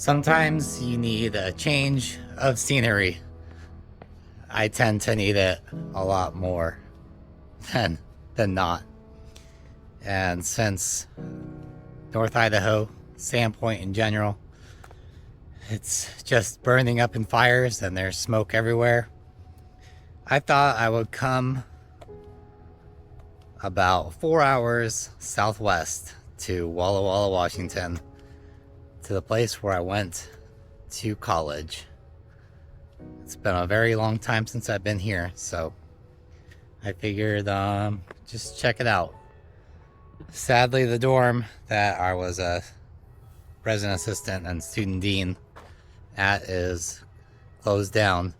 Sometimes you need a change of scenery. I tend to need it a lot more than not. And since North Idaho, Sandpoint in general, it's just burning up in fires and there's smoke everywhere, I thought I would come about 4 hours southwest to Walla Walla, Washington, to the place where I went to college. It's been a very long time since I've been here, so I figured just check it out. Sadly, the dorm that I was a resident assistant and student dean at is closed down,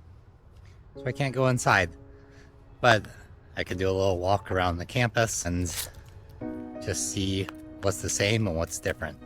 so I can't go inside. But I could do a little walk around the campus and just see what's the same and what's different.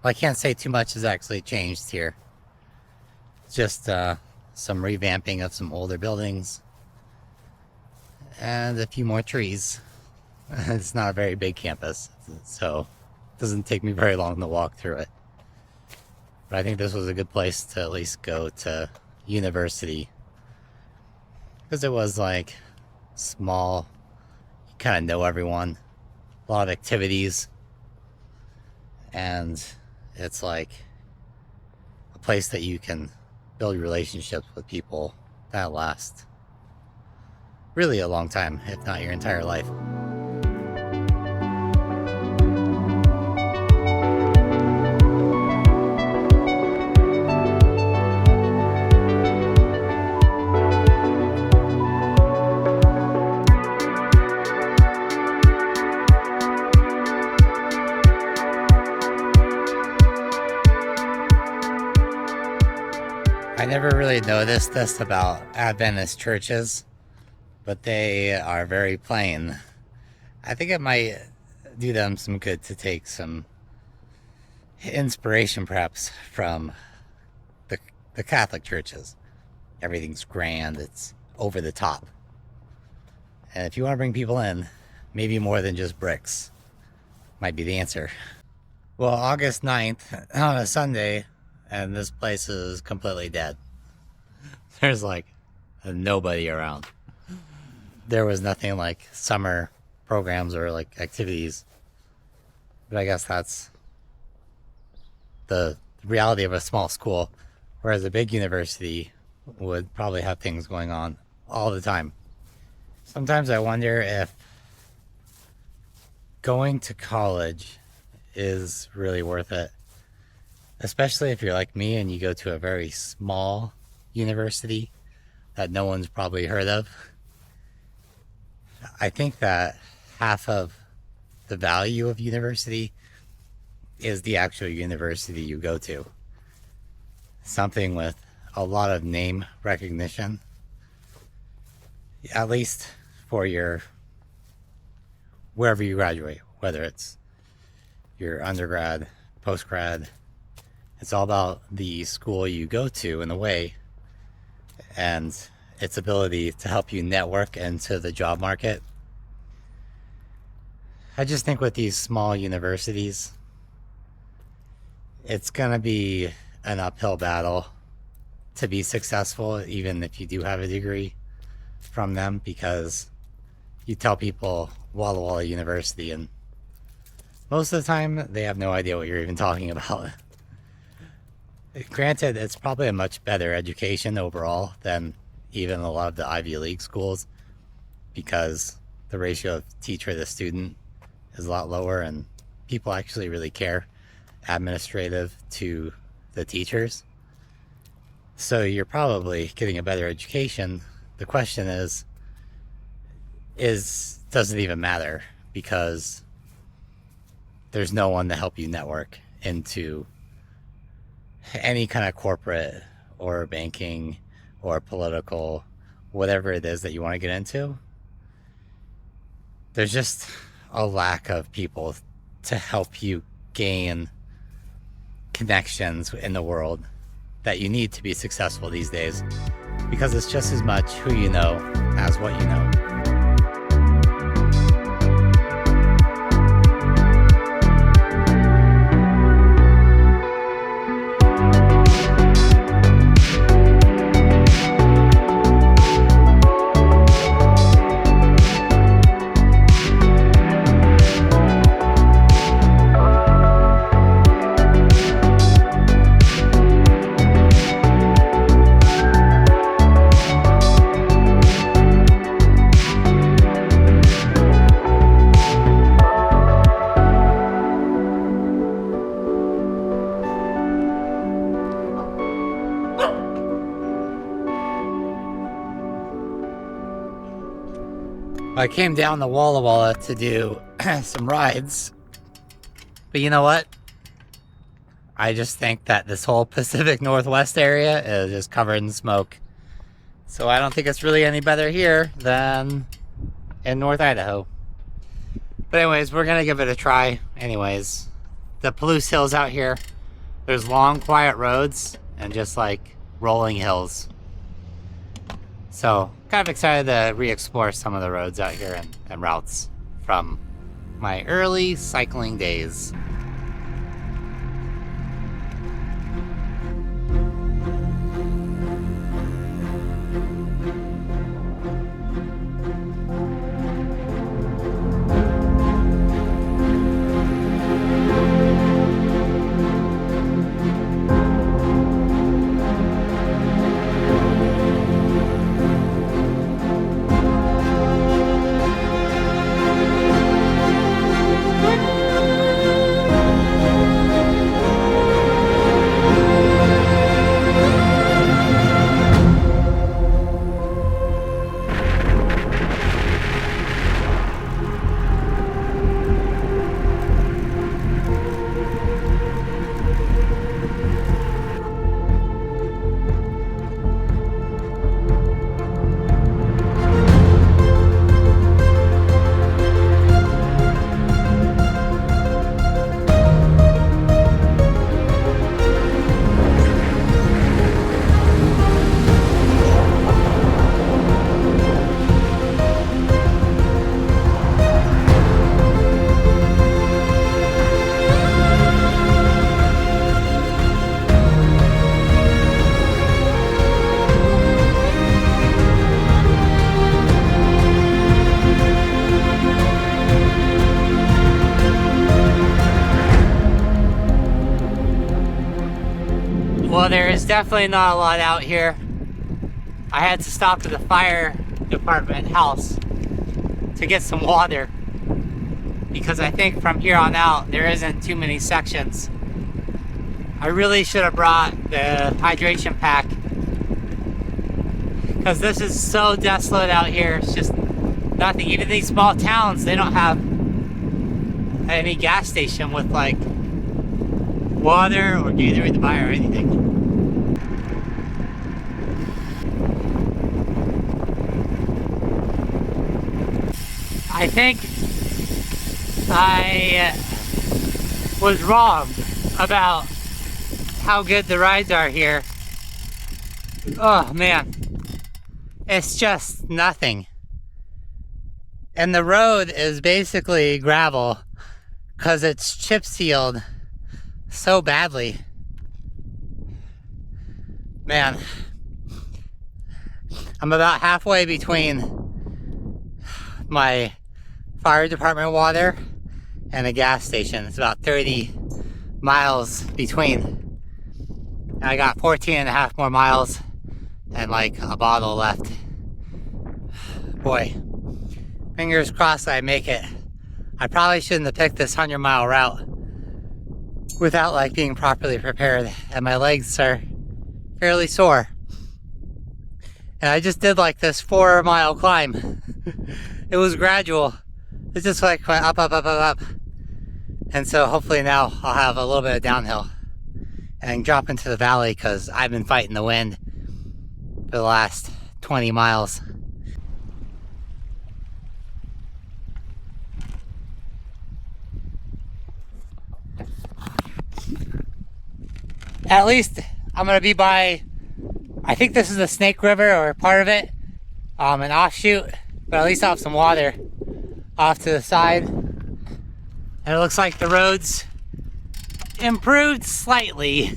Well, I can't say too much has actually changed here. Just some revamping of some older buildings and a few more trees. It's not a very big campus, so it doesn't take me very long to walk through it. But I think this was a good place to at least go to university, because it was like small, you kind of know everyone, a lot of activities, and it's like a place that you can build relationships with people that last really a long time, if not your entire life. I never really noticed this about Adventist churches, but they are very plain. I think it might do them some good to take some inspiration, perhaps, from the Catholic churches. Everything's grand, it's over the top. And if you want to bring people in, maybe more than just bricks might be the answer. Well, August 9th, on a Sunday, and this place is completely dead. There's like nobody around. There was nothing like summer programs or like activities. But I guess that's the reality of a small school, whereas a big university would probably have things going on all the time. Sometimes I wonder if going to college is really worth it, especially if you're like me and you go to a very small university that no one's probably heard of. I think that half of the value of university is the actual university you go to. Something with a lot of name recognition, at least for your wherever you graduate, whether it's your undergrad, postgrad. It's all about the school you go to in a way, and its ability to help you network into the job market. I just think with these small universities, it's going to be an uphill battle to be successful, even if you do have a degree from them, because you tell people Walla Walla University and most of the time they have no idea what you're even talking about. Granted, it's probably a much better education overall than even a lot of the Ivy League schools, because the ratio of teacher to student is a lot lower and people actually really care, administrative to the teachers. So you're probably getting a better education. The question is does it even matter? Because there's no one to help you network into any kind of corporate or banking or political, whatever it is that you want to get into. There's just a lack of people to help you gain connections in the world that you need to be successful these days, because it's just as much who you know as what you know. I came down to Walla Walla to do some rides, but you know what? I just think that this whole Pacific Northwest area is just covered in smoke. So I don't think it's really any better here than in North Idaho. But anyways, we're gonna give it a try. Anyways, the Palouse Hills out here, there's long, quiet roads and just like rolling hills. So kind of excited to re-explore some of the roads out here and routes from my early cycling days. Well, there is definitely not a lot out here. I had to stop at the fire department house to get some water, because I think from here on out there isn't too many sections. I really should have brought the hydration pack, because this is so desolate out here. It's just nothing. Even these small towns, they don't have any gas station with like water or Gatorade to buy or anything. I think I was wrong about how good the rides are here. Oh man, it's just nothing. And the road is basically gravel because it's chip sealed so badly. Man, I'm about halfway between my fire department water and a gas station. It's about 30 miles between. I got 14 and a half more miles and like a bottle left. Boy, fingers crossed I make it. I probably shouldn't have picked this 100-mile route without like being properly prepared, and my legs are fairly sore. And I just did like this 4-mile climb. It was gradual. It just like went up, up, up, up, up. And so hopefully now I'll have a little bit of downhill and drop into the valley, because I've been fighting the wind for the last 20 miles. At least I'm gonna be by, I think this is the Snake River or part of it, an offshoot, but at least I'll have some water off to the side. And it looks like the roads improved slightly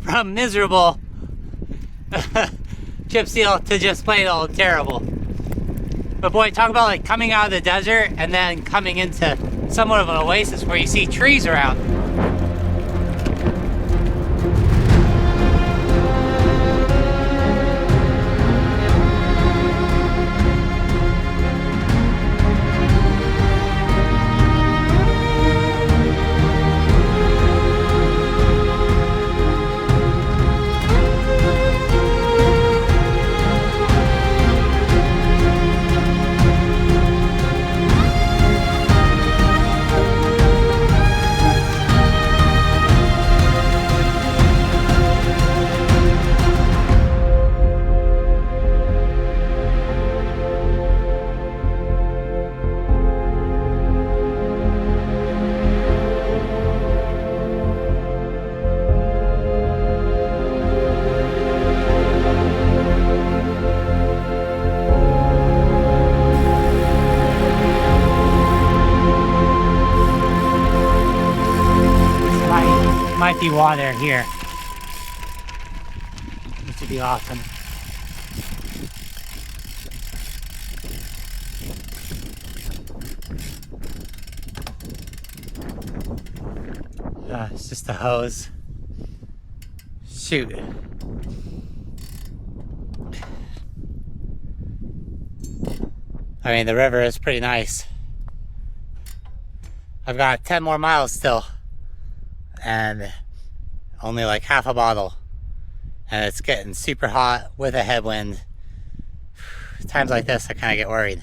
from miserable chip seal to just plain old terrible. But boy, talk about like coming out of the desert and then coming into somewhat of an oasis where you see trees around. Might be water here, which would be awesome. It's just a hose. Shoot. I mean, the river is pretty nice. I've got 10 more miles still, and only like half a bottle, and it's getting super hot with a headwind. Times like this I kind of get worried.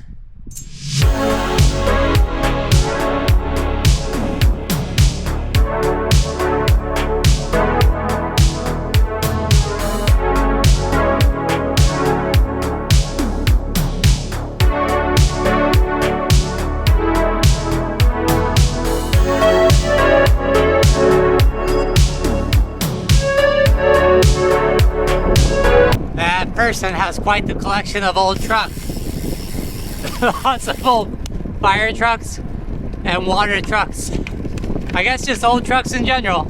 Person has quite the collection of old trucks. Lots of old fire trucks and water trucks. I guess just old trucks in general.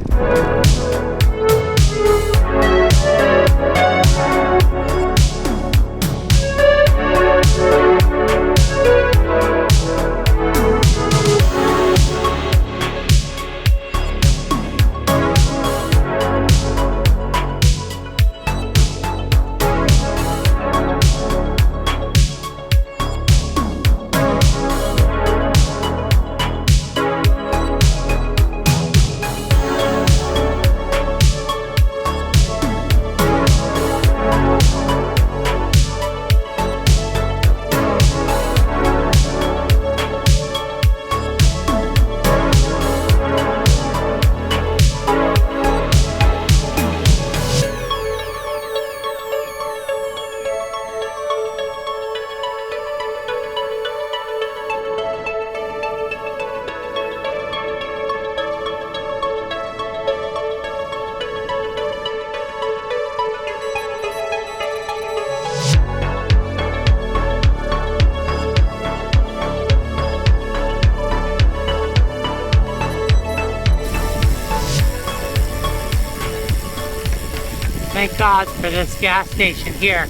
Thank God for this gas station here.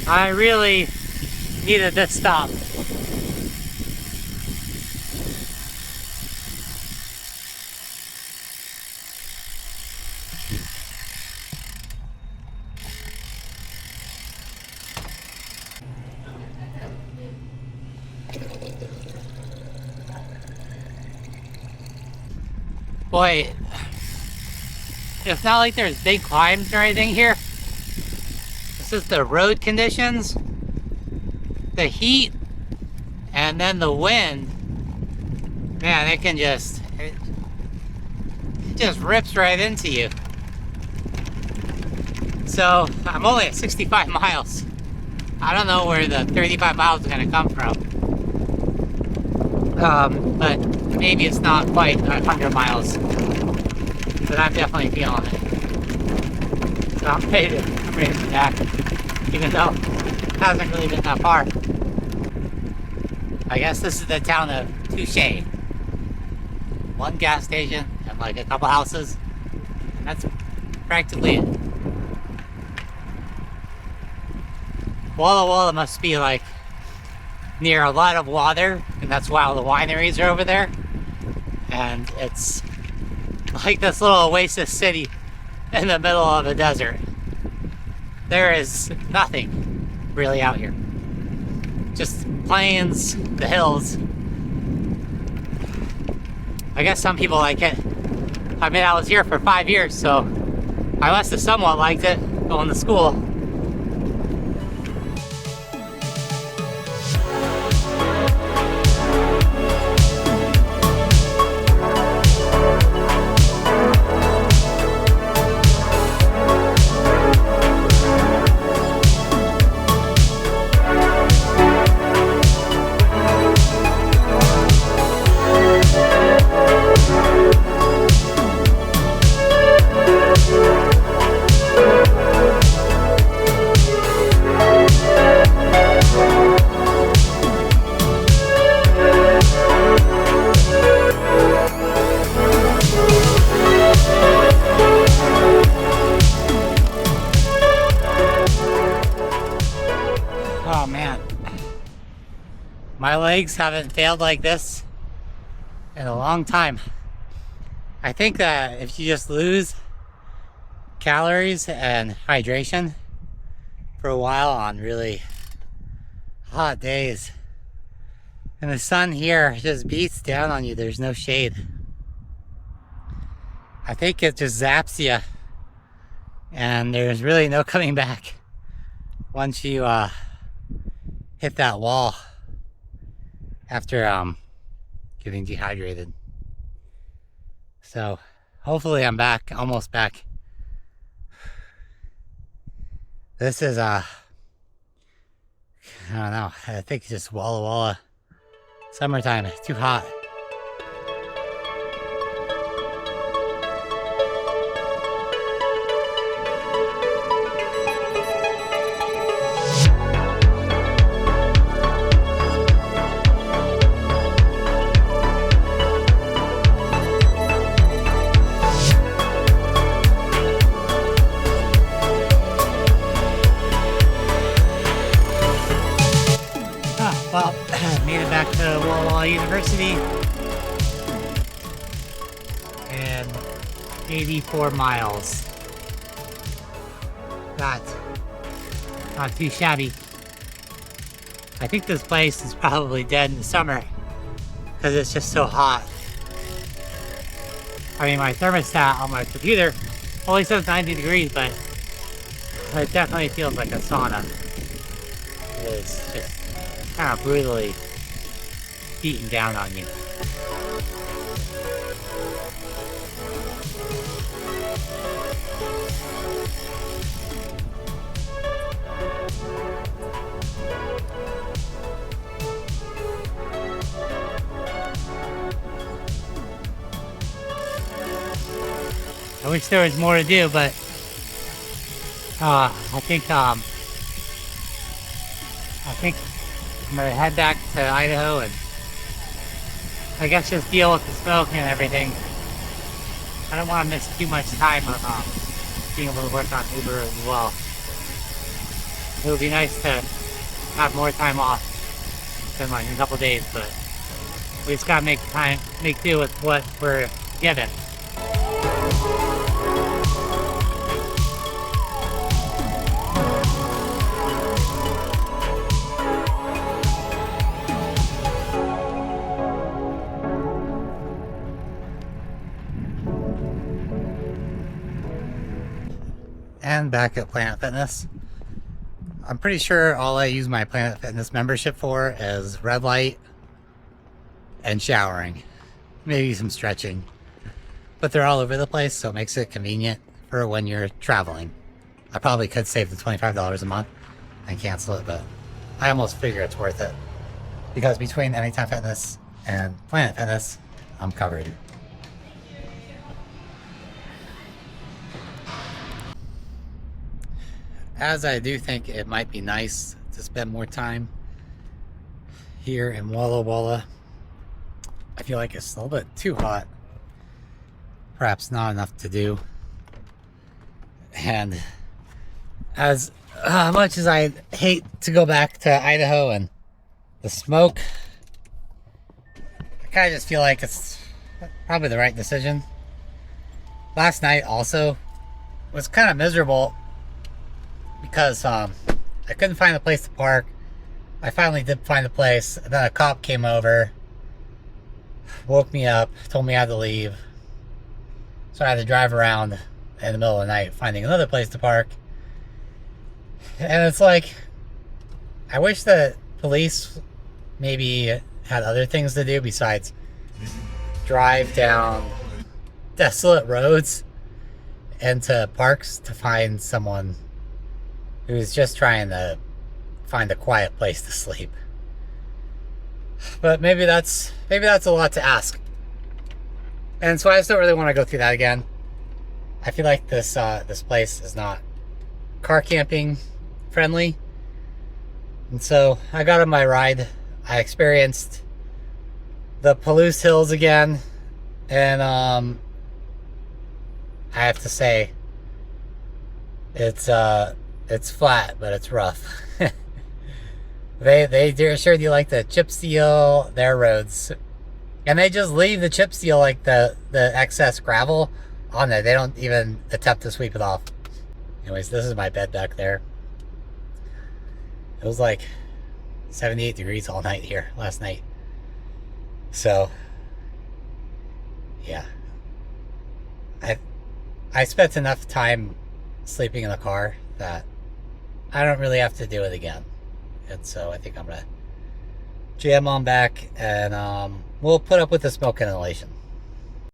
I really needed this stop. Boy, it's not like there's big climbs or anything here. It's just the road conditions, the heat, and then the wind. Man, it just rips right into you. So I'm only at 65 miles. I don't know where the 35 miles is gonna come from. But maybe it's not quite 100 miles. But I'm definitely feeling it. So I'm ready to be back, even though it hasn't really been that far. I guess this is the town of Touche. One gas station and like a couple houses. That's practically it. Walla Walla must be like near a lot of water, and that's why all the wineries are over there. And it's like this little oasis city in the middle of a desert. There is nothing really out here. Just plains, the hills. I guess some people like it. I mean, I was here for 5 years, so I must have somewhat liked it going to school. Oh man, my legs haven't failed like this in a long time. I think that if you just lose calories and hydration for a while on really hot days, and the sun here just beats down on you, there's no shade. I think it just zaps you, and there's really no coming back once you hit that wall after getting dehydrated. So hopefully I'm back, almost back. This is I don't know, I think it's just Walla Walla summertime. It's too hot. Well, made it back to Walla Walla University, and 84 miles. Not too shabby. I think this place is probably dead in the summer because it's just so hot. I mean, my thermostat on my computer only says 90 degrees, but it definitely feels like a sauna. It's just kind of brutally beating down on you. I wish there was more to do, but I think I'm gonna head back to Idaho and I guess just deal with the smoke and everything. I don't want to miss too much time of being able to work on Uber as well. It would be nice to have more time off than like a couple days, but we just gotta make do with what we're given. and back at Planet Fitness. I'm pretty sure all I use my Planet Fitness membership for is red light and showering. Maybe some stretching. But they're all over the place, so it makes it convenient for when you're traveling. I probably could save the $25 a month and cancel it, but I almost figure it's worth it. Because between Anytime Fitness and Planet Fitness, I'm covered. As I do think it might be nice to spend more time here in Walla Walla, I feel like it's a little bit too hot. Perhaps not enough to do. And as much as I hate to go back to Idaho and the smoke, I kind of just feel like it's probably the right decision. Last night also was kind of miserable because I couldn't find a place to park. I finally did find a place, and then a cop came over, woke me up, told me I had to leave. So I had to drive around in the middle of the night finding another place to park. And it's like, I wish the police maybe had other things to do besides drive down desolate roads into parks to find someone who's just trying to find a quiet place to sleep. But maybe that's a lot to ask. And so I just don't really want to go through that again. I feel like this place is not car camping friendly. And so I got on my ride. I experienced the Palouse Hills again. And I have to say, it's flat, but it's rough. They assured you like the chip seal their roads. And they just leave the chip seal, like the excess gravel on there. They don't even attempt to sweep it off. Anyways, this is my bed back there. It was like 78 degrees all night here last night. So, yeah. I spent enough time sleeping in the car that I don't really have to do it again. And so I think I'm going to jam on back and we'll put up with the smoke inhalation.